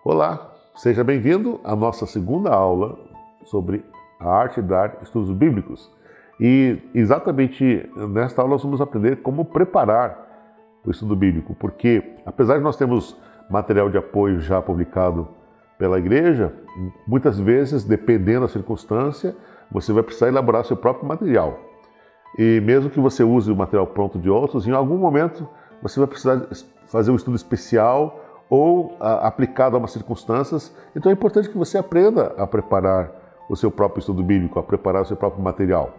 Olá, seja bem-vindo à nossa segunda aula sobre a arte de dar estudos bíblicos. E exatamente nesta aula nós vamos aprender como preparar o estudo bíblico, porque apesar de nós termos material de apoio já publicado pela igreja, muitas vezes, dependendo da circunstância, você vai precisar elaborar seu próprio material. E mesmo que você use o material pronto de outros, em algum momento você vai precisar fazer um estudo especial ou aplicado a umas circunstâncias. Então é importante que você aprenda a preparar o seu próprio estudo bíblico, a preparar o seu próprio material.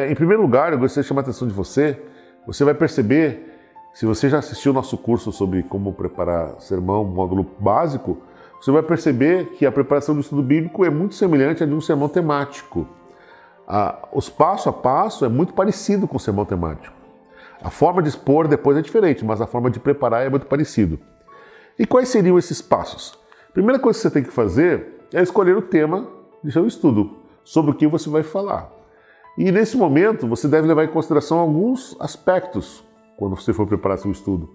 Em primeiro lugar, eu gostaria de chamar a atenção de você. Você vai perceber, se você já assistiu o nosso curso sobre como preparar sermão, módulo básico, você vai perceber que a preparação do estudo bíblico é muito semelhante a de um sermão temático. Os passo a passo é muito parecido com o sermão temático. A forma de expor depois é diferente, mas a forma de preparar é muito parecido. E quais seriam esses passos? A primeira coisa que você tem que fazer é escolher o tema de seu estudo, sobre o que você vai falar. E nesse momento você deve levar em consideração alguns aspectos quando você for preparar seu estudo.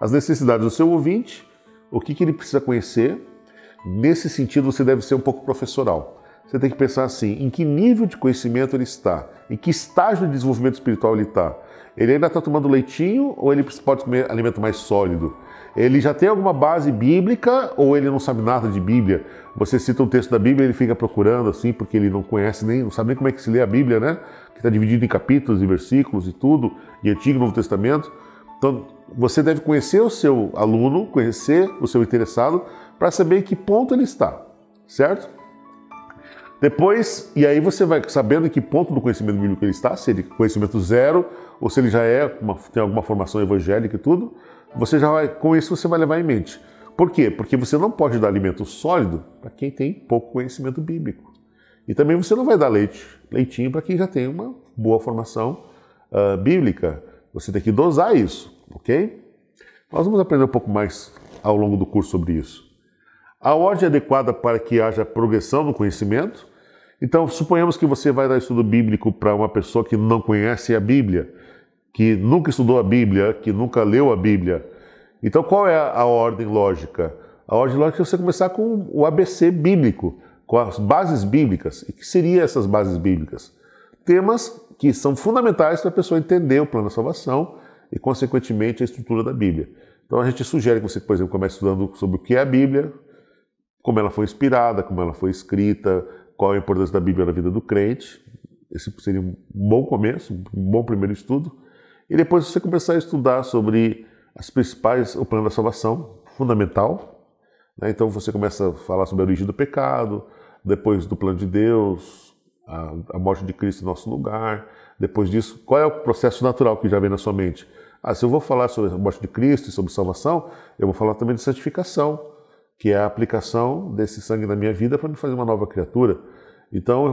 As necessidades do seu ouvinte, o que ele precisa conhecer. Nesse sentido você deve ser um pouco professoral. Você tem que pensar assim, em que nível de conhecimento ele está, em que estágio de desenvolvimento espiritual ele está. Ele ainda está tomando leitinho ou ele pode comer alimento mais sólido? Ele já tem alguma base bíblica ou ele não sabe nada de Bíblia? Você cita um texto da Bíblia e ele fica procurando assim, porque ele não conhece não sabe nem como é que se lê a Bíblia, né? Que está dividido em capítulos e versículos e tudo, e Antigo e Novo Testamento. Então, você deve conhecer o seu aluno, conhecer o seu interessado, para saber em que ponto ele está, certo? Depois, e aí você vai sabendo em que ponto do conhecimento bíblico ele está, se ele é conhecimento zero, ou se ele já tem alguma formação evangélica e tudo, com isso você vai levar em mente. Por quê? Porque você não pode dar alimento sólido para quem tem pouco conhecimento bíblico. E também você não vai dar leitinho para quem já tem uma boa formação bíblica. Você tem que dosar isso, ok? Nós vamos aprender um pouco mais ao longo do curso sobre isso. A ordem adequada para que haja progressão no conhecimento. Então, suponhamos que você vai dar estudo bíblico para uma pessoa que não conhece a Bíblia, que nunca estudou a Bíblia, que nunca leu a Bíblia. Então, qual é a ordem lógica? A ordem lógica é você começar com o ABC bíblico, com as bases bíblicas. E o que seriam essas bases bíblicas? Temas que são fundamentais para a pessoa entender o plano da salvação e, consequentemente, a estrutura da Bíblia. Então, a gente sugere que você, por exemplo, comece estudando sobre o que é a Bíblia, como ela foi inspirada, como ela foi escrita, qual a importância da Bíblia na vida do crente. Esse seria um bom começo, um bom primeiro estudo. E depois você começar a estudar sobre o plano da salvação, fundamental. Né? Então você começa a falar sobre a origem do pecado, depois do plano de Deus, a morte de Cristo em nosso lugar. Depois disso, qual é o processo natural que já vem na sua mente? Se eu vou falar sobre a morte de Cristo e sobre salvação, eu vou falar também de santificação, que é a aplicação desse sangue na minha vida para me fazer uma nova criatura. Então,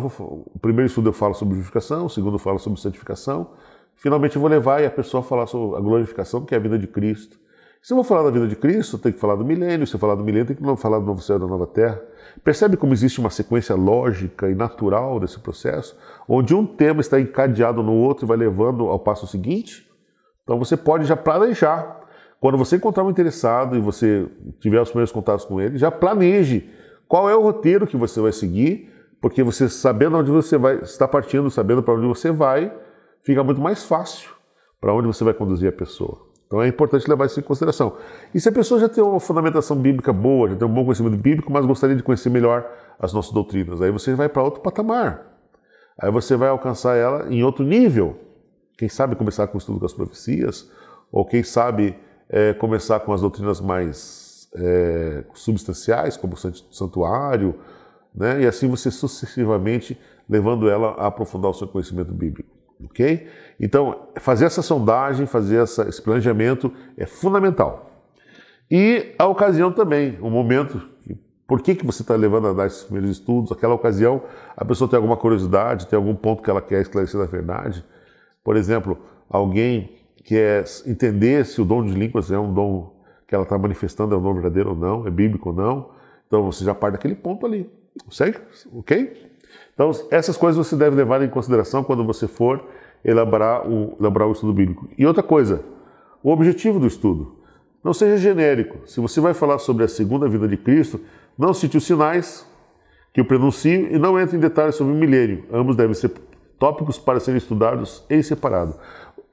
o primeiro estudo eu falo sobre justificação, o segundo eu falo sobre santificação. Finalmente eu vou levar a pessoa a falar sobre a glorificação, que é a vida de Cristo. Se eu vou falar da vida de Cristo, eu tenho que falar do milênio. Se eu falar do milênio, eu tenho que falar do novo céu e da nova terra. Percebe como existe uma sequência lógica e natural desse processo, onde um tema está encadeado no outro e vai levando ao passo seguinte? Então você pode já planejar. Quando você encontrar um interessado e você tiver os primeiros contatos com ele, já planeje qual é o roteiro que você vai seguir, porque você sabendo onde você vai, está partindo, sabendo para onde você vai, fica muito mais fácil para onde você vai conduzir a pessoa. Então é importante levar isso em consideração. E se a pessoa já tem uma fundamentação bíblica boa, já tem um bom conhecimento bíblico, mas gostaria de conhecer melhor as nossas doutrinas, aí você vai para outro patamar. Aí você vai alcançar ela em outro nível. Quem sabe começar com o estudo das profecias, ou quem sabe começar com as doutrinas mais substanciais, como o santuário, né? E assim você sucessivamente levando ela a aprofundar o seu conhecimento bíblico. Ok? Então, fazer essa sondagem, fazer esse planejamento é fundamental. E a ocasião também, o momento, por que você está levando a dar esses primeiros estudos, aquela ocasião, a pessoa tem alguma curiosidade, tem algum ponto que ela quer esclarecer na verdade. Por exemplo, alguém quer entender se o dom de línguas é um dom que ela está manifestando, é um dom verdadeiro ou não, é bíblico ou não. Então você já parte daquele ponto ali, segue? Ok? Então, essas coisas você deve levar em consideração quando você for elaborar o estudo bíblico. E outra coisa, o objetivo do estudo. Não seja genérico. Se você vai falar sobre a segunda vinda de Cristo, não cite os sinais que eu pronuncio e não entre em detalhes sobre o milênio. Ambos devem ser tópicos para serem estudados em separado.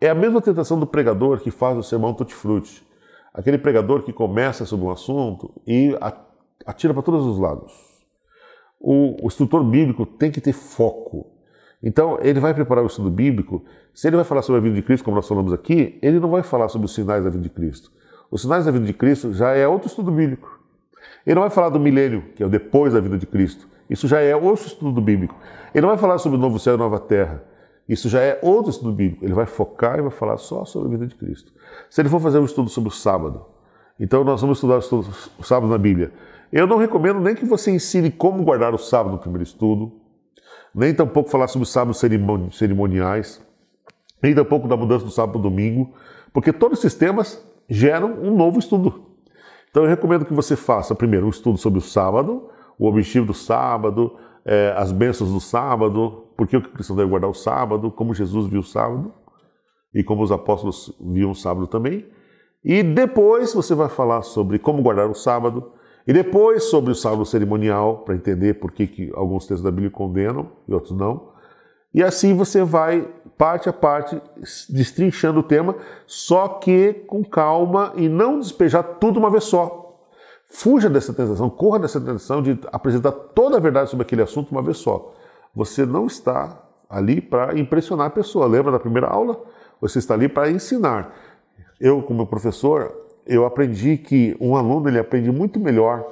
É a mesma tentação do pregador que faz o sermão tutti-frutti. Aquele pregador que começa sobre um assunto e atira para todos os lados. O instrutor bíblico tem que ter foco. Então, ele vai preparar o estudo bíblico. Se ele vai falar sobre a vinda de Cristo, como nós falamos aqui, ele não vai falar sobre os sinais da vinda de Cristo. Os sinais da vinda de Cristo já é outro estudo bíblico. Ele não vai falar do milênio, que é o depois da vinda de Cristo. Isso já é outro estudo bíblico. Ele não vai falar sobre o novo céu e nova terra. Isso já é outro estudo bíblico. Ele vai focar e vai falar só sobre a vinda de Cristo. Se ele for fazer um estudo sobre o sábado, então nós vamos estudar o sábado na Bíblia. Eu não recomendo nem que você ensine como guardar o sábado no primeiro estudo, nem tampouco falar sobre os sábados cerimoniais, nem tampouco da mudança do sábado para o domingo, porque todos esses temas geram um novo estudo. Então eu recomendo que você faça primeiro um estudo sobre o sábado, o objetivo do sábado, as bênçãos do sábado, por que o cristão deve guardar o sábado, como Jesus viu o sábado e como os apóstolos viam o sábado também. E depois você vai falar sobre como guardar o sábado, e depois sobre o sábado cerimonial, para entender por que alguns textos da Bíblia condenam e outros não. E assim você vai, parte a parte, destrinchando o tema, só que com calma e não despejar tudo uma vez só. Fuja dessa tentação, corra dessa tentação de apresentar toda a verdade sobre aquele assunto uma vez só. Você não está ali para impressionar a pessoa. Lembra da primeira aula? Você está ali para ensinar. Eu, como professor, eu aprendi que um aluno ele aprende muito melhor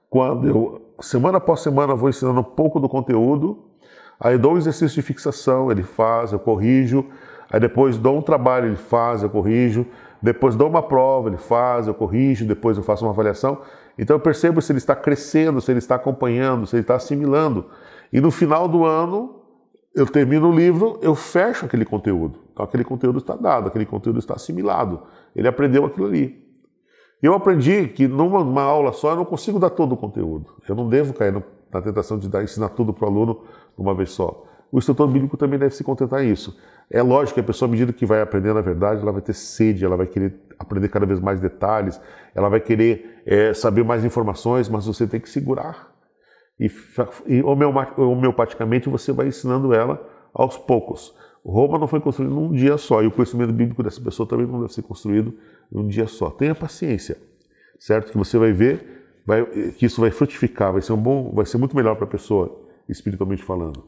quando eu, semana após semana, vou ensinando um pouco do conteúdo, aí dou um exercício de fixação, ele faz, eu corrijo, aí depois dou um trabalho, ele faz, eu corrijo, depois dou uma prova, ele faz, eu corrijo, depois eu faço uma avaliação. Então eu percebo se ele está crescendo, se ele está acompanhando, se ele está assimilando. E no final do ano, eu termino o livro, eu fecho aquele conteúdo. Então aquele conteúdo está dado, aquele conteúdo está assimilado. Ele aprendeu aquilo ali. Eu aprendi que numa aula só eu não consigo dar todo o conteúdo. Eu não devo cair na tentação de ensinar tudo para o aluno uma vez só. O instrutor bíblico também deve se contentar a isso. É lógico que a pessoa, à medida que vai aprendendo a verdade, ela vai ter sede, ela vai querer aprender cada vez mais detalhes, ela vai querer saber mais informações, mas você tem que segurar. E homeopaticamente você vai ensinando ela aos poucos. Roma não foi construída num dia só, e o conhecimento bíblico dessa pessoa também não deve ser construído num dia só. Tenha paciência, certo? Que você vai ver que isso vai frutificar, vai ser muito melhor para a pessoa, espiritualmente falando.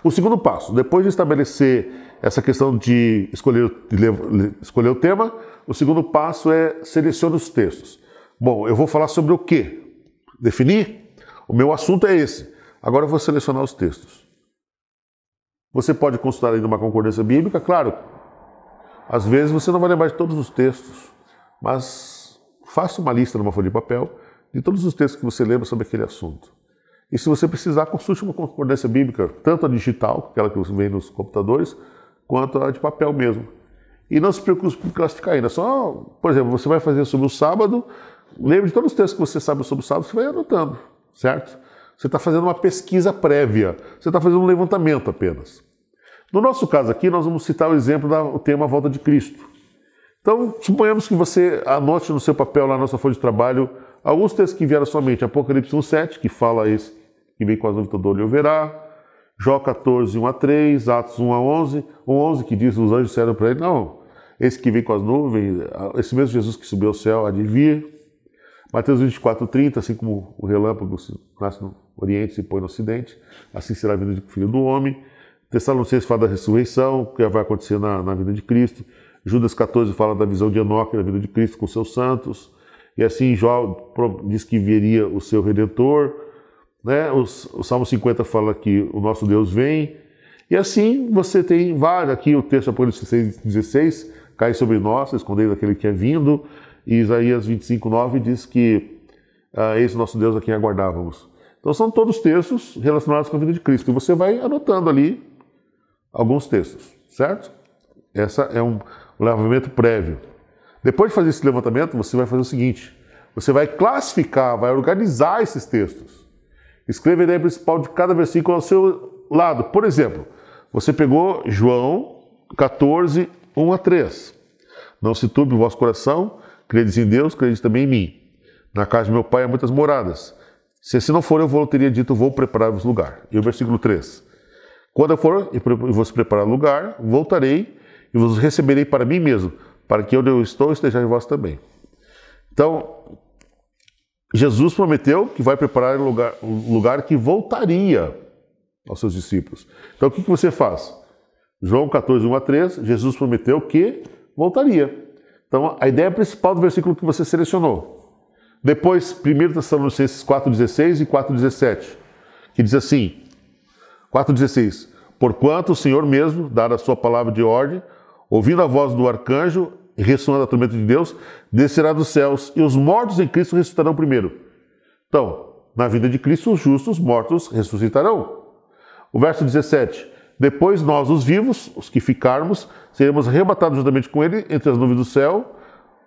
O segundo passo, depois de estabelecer essa questão de escolher o tema, o segundo passo é selecione os textos. Bom, eu vou falar sobre o quê? Definir? O meu assunto é esse. Agora eu vou selecionar os textos. Você pode consultar ainda uma concordância bíblica, claro. Às vezes você não vai lembrar de todos os textos, mas faça uma lista numa folha de papel de todos os textos que você lembra sobre aquele assunto. E se você precisar, consulte uma concordância bíblica, tanto a digital, aquela que vem nos computadores, quanto a de papel mesmo. E não se preocupe por classificar ainda. Só, por exemplo, você vai fazer sobre o sábado, lembre de todos os textos que você sabe sobre o sábado, você vai anotando, certo? Você está fazendo uma pesquisa prévia, você está fazendo um levantamento apenas. No nosso caso aqui, nós vamos citar o exemplo do tema Volta de Cristo. Então, suponhamos que você anote no seu papel, lá na nossa folha de trabalho, alguns textos que vieram à sua mente. Apocalipse 1:7, que fala esse que vem com as nuvens, todo olho verá. Jó 14, 1-3, Atos 1-11, 11 que diz, os anjos disseram para ele, não, esse que vem com as nuvens, esse mesmo Jesus que subiu ao céu há de vir. Mateus 24:30, assim como o relâmpago nasce no Oriente e se põe no Ocidente, assim será a vinda do Filho do Homem. Tessalonicenses fala da ressurreição, que vai acontecer na vida de Cristo. Judas 14 fala da visão de Enoque, da vida de Cristo com seus santos. E assim Jó diz que viria o seu Redentor. Né? O Salmo 50 fala que o nosso Deus vem. E assim você tem vários, aqui o texto Apocalipse 6:16, cai sobre nós, escondendo aquele que é vindo. E Isaías 25:9 diz que esse nosso Deus a quem aguardávamos. Então são todos textos relacionados com a vida de Cristo. E você vai anotando ali alguns textos, certo? Essa é um levantamento prévio. Depois de fazer esse levantamento, você vai fazer o seguinte. Você vai classificar, vai organizar esses textos. Escreva a ideia principal de cada versículo ao seu lado. Por exemplo, você pegou João 14, 1-3. Não se turbe o vosso coração, Credes em Deus, credes também em mim. Na casa de meu pai há muitas moradas. Se assim não for, eu teria dito, vou preparar-vos lugar. E o versículo 3. Quando eu for e vos preparar lugar, voltarei e vos receberei para mim mesmo, para que onde eu estou esteja em vós também. Então, Jesus prometeu que vai preparar um lugar que voltaria aos seus discípulos. Então, o que você faz? João 14, 1 a 3, Jesus prometeu que voltaria. Então, a ideia principal do versículo que você selecionou. Depois, 1 Tessalonicenses 4,16 e 4,17, que diz assim, 4,16, porquanto o Senhor mesmo, dada a sua palavra de ordem, ouvindo a voz do arcanjo e ressonando a trombeta de Deus, descerá dos céus, e os mortos em Cristo ressuscitarão primeiro. Então, na vida de Cristo, os justos mortos ressuscitarão. O verso 17, depois nós, os vivos, os que ficarmos, seremos arrebatados juntamente com ele entre as nuvens do céu,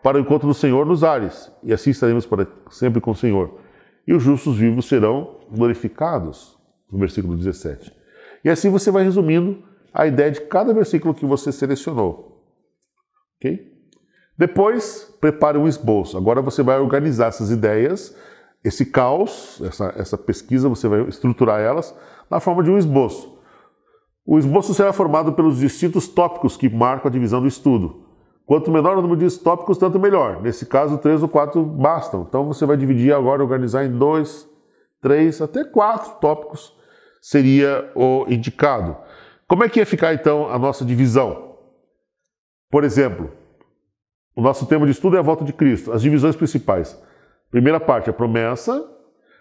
para o encontro do Senhor nos ares, e assim estaremos para sempre com o Senhor. E os justos vivos serão glorificados, no versículo 17. E assim você vai resumindo a ideia de cada versículo que você selecionou. Ok? Depois, prepare um esboço. Agora você vai organizar essas ideias, esse caos, essa pesquisa, você vai estruturar elas na forma de um esboço. O esboço será formado pelos distintos tópicos que marcam a divisão do estudo. Quanto menor o número de tópicos, tanto melhor. Nesse caso, 3 ou 4 bastam. Então você vai dividir agora, organizar em 2, 3, até 4 tópicos seria o indicado. Como é que ia ficar então a nossa divisão? Por exemplo, o nosso tema de estudo é a volta de Cristo. As divisões principais. Primeira parte, a promessa.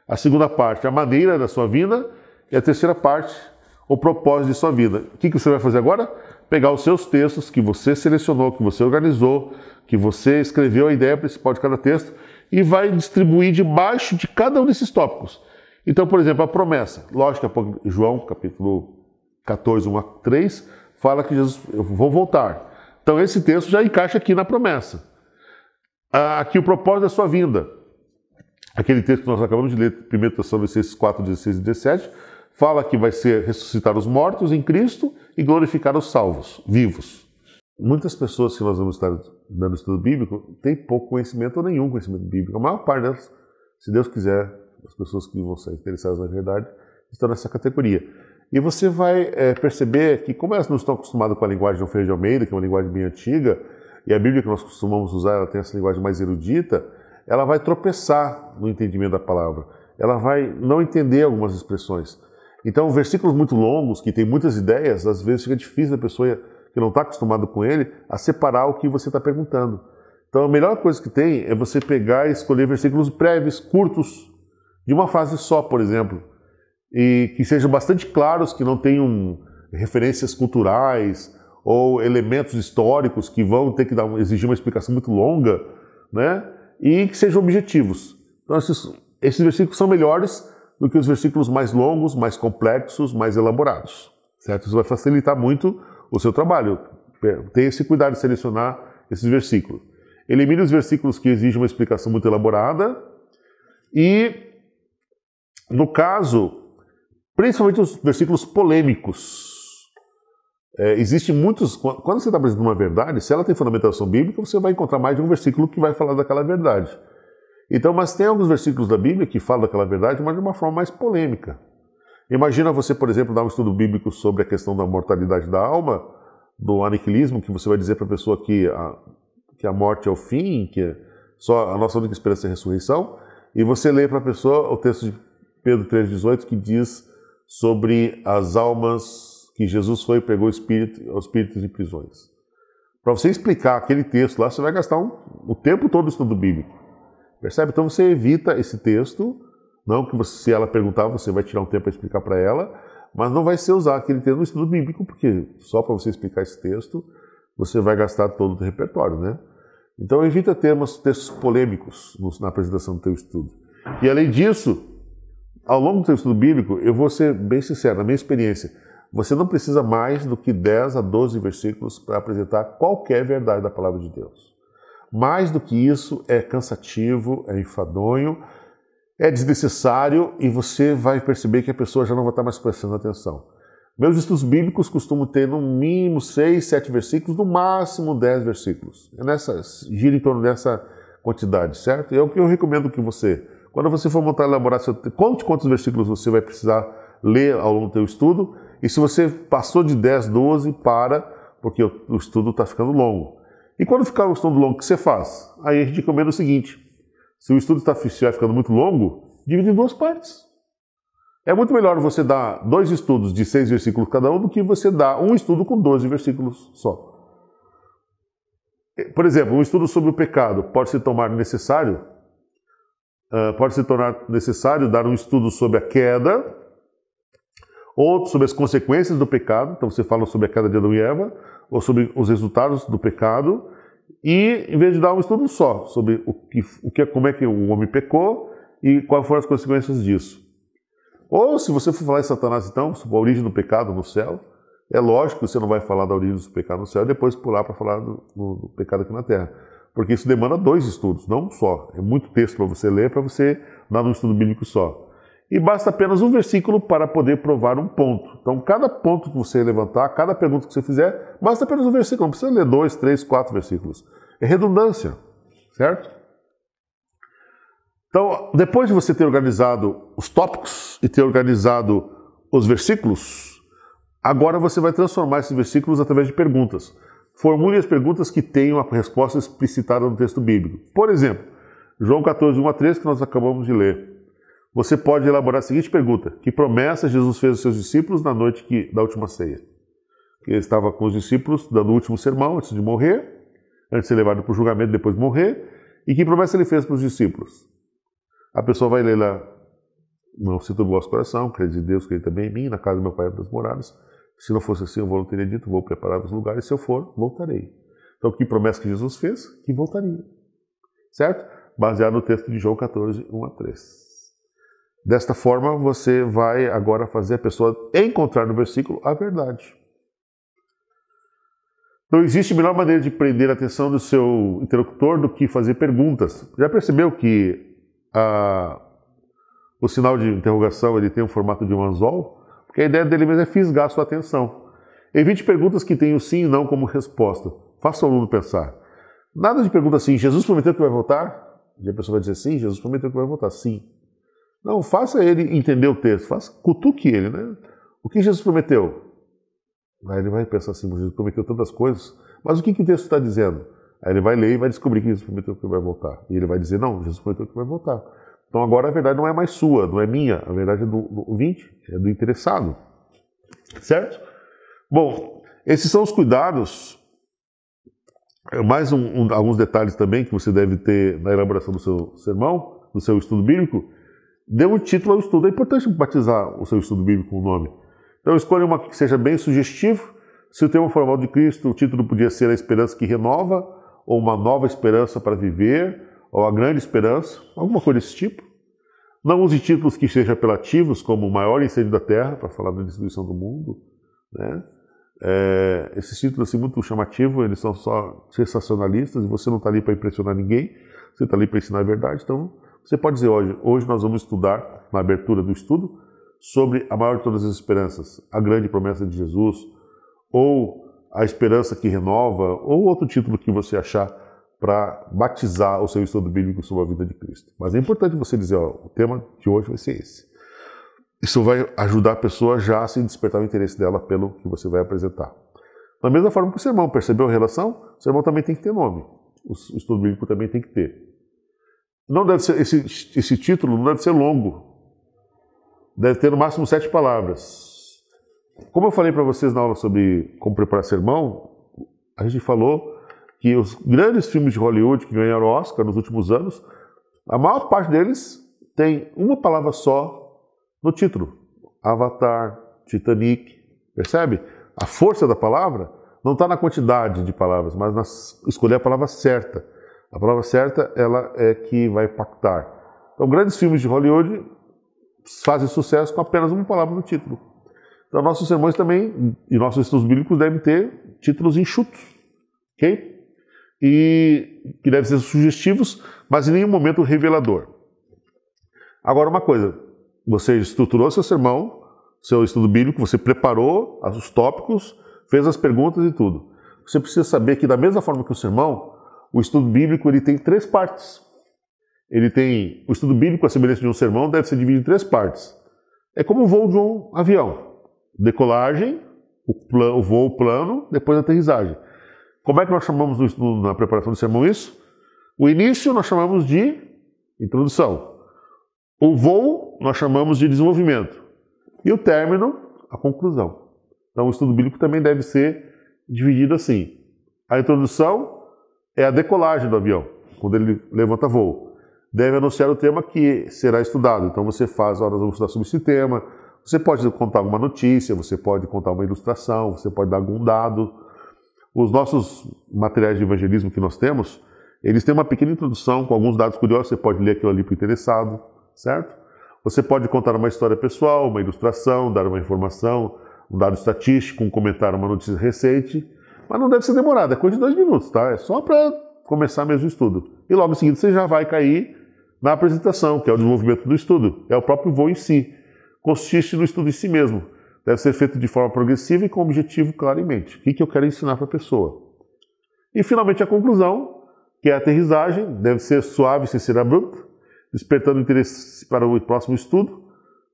A segunda parte, a maneira da sua vinda. E a terceira parte, o propósito de sua vida. O que você vai fazer agora? Pegar os seus textos que você selecionou, que você organizou, que você escreveu a ideia principal de cada texto e vai distribuir debaixo de cada um desses tópicos. Então, por exemplo, a promessa. Lógico que João, capítulo 14, 1 a 3, fala que Jesus, eu vou voltar. Então, esse texto já encaixa aqui na promessa. Aqui o propósito da sua vinda. Aquele texto que nós acabamos de ler, 1 Tessalonicenses 4, 16 e 17, fala que vai ser ressuscitar os mortos em Cristo e glorificar os salvos, vivos. Muitas pessoas que nós vamos estar dando estudo bíblico têm pouco conhecimento ou nenhum conhecimento bíblico. A maior parte delas, se Deus quiser, as pessoas que vão ser interessadas na verdade, estão nessa categoria. E você vai perceber que, como elas não estão acostumadas com a linguagem de João Ferreira de Almeida, que é uma linguagem bem antiga, e a Bíblia que nós costumamos usar, ela tem essa linguagem mais erudita, ela vai tropeçar no entendimento da palavra. Ela vai não entender algumas expressões. Então, versículos muito longos, que tem muitas ideias, às vezes fica difícil da pessoa que não está acostumada com ele a separar o que você está perguntando. Então, a melhor coisa que tem é você pegar e escolher versículos breves, curtos, de uma frase só, por exemplo, e que sejam bastante claros, que não tenham referências culturais ou elementos históricos que vão ter que exigir uma explicação muito longa, né? E que sejam objetivos. Então, esses versículos são melhores do que os versículos mais longos, mais complexos, mais elaborados. Certo? Isso vai facilitar muito o seu trabalho. Tenha esse cuidado de selecionar esses versículos. Elimine os versículos que exigem uma explicação muito elaborada e, no caso, principalmente os versículos polêmicos. Existem muitos... Quando você está apresentando uma verdade, se ela tem fundamentação bíblica, você vai encontrar mais de um versículo que vai falar daquela verdade. Então, mas tem alguns versículos da Bíblia que falam daquela verdade, mas de uma forma mais polêmica. Imagina você, por exemplo, dar um estudo bíblico sobre a questão da mortalidade da alma, do aniquilismo, que você vai dizer para a pessoa que a morte é o fim, que só a nossa única esperança é a ressurreição, e você lê para a pessoa o texto de Pedro 3,18, que diz sobre as almas que Jesus foi e pegou os espíritos em prisões. Para você explicar aquele texto lá, você vai gastar o tempo todo estudo bíblico. Percebe? Então você evita esse texto, não que se ela perguntar, você vai tirar um tempo para explicar para ela, mas não vai ser usar aquele texto no estudo bíblico, porque só para você explicar esse texto, você vai gastar todo o repertório, né? Então evita termos textos polêmicos na apresentação do teu estudo. E além disso, ao longo do teu estudo bíblico, eu vou ser bem sincero, na minha experiência, você não precisa mais do que 10 a 12 versículos para apresentar qualquer verdade da palavra de Deus. Mais do que isso é cansativo, é enfadonho, é desnecessário e você vai perceber que a pessoa já não vai estar mais prestando atenção. Meus estudos bíblicos costumam ter no mínimo 6, 7 versículos, no máximo 10 versículos. Gira em torno dessa quantidade, certo? E é o que eu recomendo que você, quando você for montar e elaborar, conte quantos versículos você vai precisar ler ao longo do seu estudo, e se você passou de 10, 12, para, porque o estudo está ficando longo. E quando ficar o estudo longo, o que você faz? Aí a gente recomenda o seguinte: se o estudo estiver ficando muito longo, divide em 2 partes. É muito melhor você dar 2 estudos de 6 versículos cada um do que você dar um estudo com 12 versículos só. Por exemplo, um estudo sobre o pecado pode se tornar necessário dar um estudo sobre a queda, outro sobre as consequências do pecado. Então você fala sobre a queda de Adão e Eva, ou sobre os resultados do pecado, e em vez de dar um estudo só sobre como é que o homem pecou e quais foram as consequências disso. Ou se você for falar em Satanás, então, sobre a origem do pecado no céu, é lógico que você não vai falar da origem do pecado no céu e depois pular para falar do pecado aqui na terra. Porque isso demanda 2 estudos, não um só. É muito texto para você ler, para você dar um estudo bíblico só. E basta apenas um versículo para poder provar um ponto. Então, cada ponto que você levantar, cada pergunta que você fizer, basta apenas um versículo. Não precisa ler 2, 3, 4 versículos. É redundância, certo? Então, depois de você ter organizado os tópicos e ter organizado os versículos, agora você vai transformar esses versículos através de perguntas. Formule as perguntas que tenham a resposta explicitada no texto bíblico. Por exemplo, João 14, 1 a 3, que nós acabamos de ler. Você pode elaborar a seguinte pergunta: que promessa Jesus fez aos seus discípulos na noite da última ceia? Ele estava com os discípulos dando o último sermão antes de morrer, antes de ser levado para o julgamento, depois de morrer. E que promessa ele fez para os discípulos? A pessoa vai ler lá: não sinto o vosso coração, crede em Deus, crede também em mim, na casa do meu Pai há muitas moradas. Se não fosse assim, eu não teria dito, vou preparar os lugares, se eu for, voltarei. Então, que promessa que Jesus fez? Que voltaria. Certo? Baseado no texto de João 14, 1 a 3. Desta forma, você vai agora fazer a pessoa encontrar no versículo a verdade. Não existe melhor maneira de prender a atenção do seu interlocutor do que fazer perguntas. Já percebeu que o sinal de interrogação ele tem um formato de um anzol? Porque a ideia dele mesmo é fisgar a sua atenção. Evite perguntas que tenham sim e não como resposta. Faça o aluno pensar. Nada de pergunta assim: Jesus prometeu que vai voltar? E a pessoa vai dizer sim, Jesus prometeu que vai voltar. Sim. Não, faça ele entender o texto. Cutuque ele, né? O que Jesus prometeu? Aí ele vai pensar assim: Jesus prometeu tantas coisas, mas o que o texto está dizendo? Aí ele vai ler e vai descobrir que Jesus prometeu que vai voltar. E ele vai dizer: não, Jesus prometeu que vai voltar. Então agora a verdade não é mais sua, não é minha, a verdade é do ouvinte, é do interessado. Certo? Bom, esses são os cuidados. Mais alguns detalhes também que você deve ter na elaboração do seu sermão, do seu estudo bíblico. Dê um título ao estudo. É importante batizar o seu estudo bíblico com um nome. Então escolha uma que seja bem sugestivo. Se o tema for mal de Cristo, o título podia ser A Esperança que Renova, ou Uma Nova Esperança para Viver, ou A Grande Esperança, alguma coisa desse tipo. Não use títulos que sejam apelativos, como O Maior Incêndio da Terra, para falar da destruição do mundo, né? Esses títulos assim, muito chamativos, eles são só sensacionalistas, e você não está ali para impressionar ninguém, você está ali para ensinar a verdade. Então você pode dizer: hoje nós vamos estudar, na abertura do estudo, sobre a maior de todas as esperanças, a grande promessa de Jesus, ou a esperança que renova, ou outro título que você achar para batizar o seu estudo bíblico sobre a vida de Cristo. Mas é importante você dizer: o tema de hoje vai ser esse. Isso vai ajudar a pessoa já a se despertar o interesse dela pelo que você vai apresentar. Da mesma forma que o sermão, percebeu a relação? O sermão também tem que ter nome. O estudo bíblico também tem que ter. Não deve ser, esse título não deve ser longo. Deve ter no máximo 7 palavras. Como eu falei para vocês na aula sobre como preparar sermão, a gente falou que os grandes filmes de Hollywood que ganharam Oscar nos últimos anos, a maior parte deles tem uma palavra só no título. Avatar, Titanic, percebe? A força da palavra não está na quantidade de palavras, mas na escolher a palavra certa. A palavra certa, ela é que vai impactar. Então, grandes filmes de Hollywood fazem sucesso com apenas uma palavra no título. Então, nossos sermões também, e nossos estudos bíblicos devem ter títulos enxutos, ok? E que devem ser sugestivos, mas em nenhum momento revelador. Agora, uma coisa: você estruturou seu sermão, seu estudo bíblico, você preparou os tópicos, fez as perguntas e tudo. Você precisa saber que, da mesma forma que o sermão, o estudo bíblico ele tem 3 partes. Ele tem o estudo bíblico, a semelhança de um sermão, deve ser dividido em 3 partes. É como o voo de um avião. Decolagem, o voo plano, depois a aterrissagem. Como é que nós chamamos na preparação do sermão isso? O início nós chamamos de introdução. O voo nós chamamos de desenvolvimento. E o término, a conclusão. Então o estudo bíblico também deve ser dividido assim. A introdução é a decolagem do avião, quando ele levanta voo. Deve anunciar o tema que será estudado. Então você faz, nós vamos estudar sobre esse tema. Você pode contar alguma notícia, você pode contar uma ilustração, você pode dar algum dado. Os nossos materiais de evangelismo que nós temos, eles têm uma pequena introdução com alguns dados curiosos, você pode ler aquilo ali para o interessado, certo? Você pode contar uma história pessoal, uma ilustração, dar uma informação, um dado estatístico, um comentário, uma notícia recente, mas não deve ser demorado, é coisa de 2 minutos, tá? É só para começar mesmo o estudo. E logo em seguida você já vai cair na apresentação, que é o desenvolvimento do estudo, é o próprio voo em si. Consiste no estudo em si mesmo. Deve ser feito de forma progressiva e com objetivo claro em mente. O que eu quero ensinar para a pessoa? E finalmente a conclusão, que é a aterrissagem, deve ser suave sem ser abrupto, despertando interesse para o próximo estudo.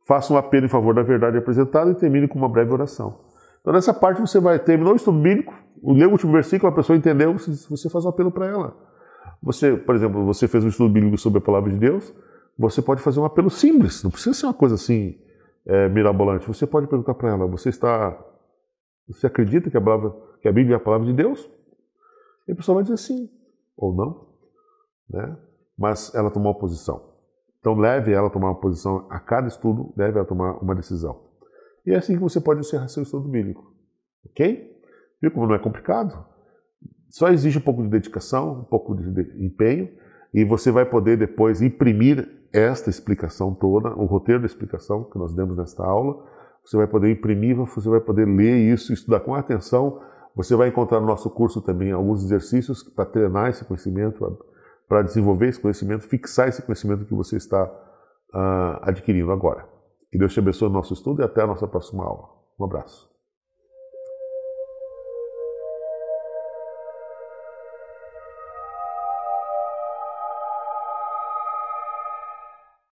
Faça um apelo em favor da verdade apresentada e termine com uma breve oração. Então nessa parte você vai terminar o estudo bíblico, ler o último versículo, a pessoa entendeu, você faz um apelo para ela. Você, por exemplo, você fez um estudo bíblico sobre a palavra de Deus, você pode fazer um apelo simples, não precisa ser uma coisa assim mirabolante. Você pode perguntar para ela, você acredita que a Bíblia é a palavra de Deus? E a pessoa vai dizer sim ou não, né? Mas ela tomou uma posição. Então leve ela a tomar uma posição a cada estudo, leve ela a tomar uma decisão. E é assim que você pode encerrar seu estudo bíblico, ok? Viu como não é complicado? Só exige um pouco de dedicação, um pouco de empenho, e você vai poder depois imprimir esta explicação toda, o roteiro da explicação que nós demos nesta aula. Você vai poder imprimir, você vai poder ler isso, estudar com atenção. Você vai encontrar no nosso curso também alguns exercícios para treinar esse conhecimento, para desenvolver esse conhecimento, fixar esse conhecimento que você está adquirindo agora. Que Deus te abençoe no nosso estudo e até a nossa próxima aula. Um abraço.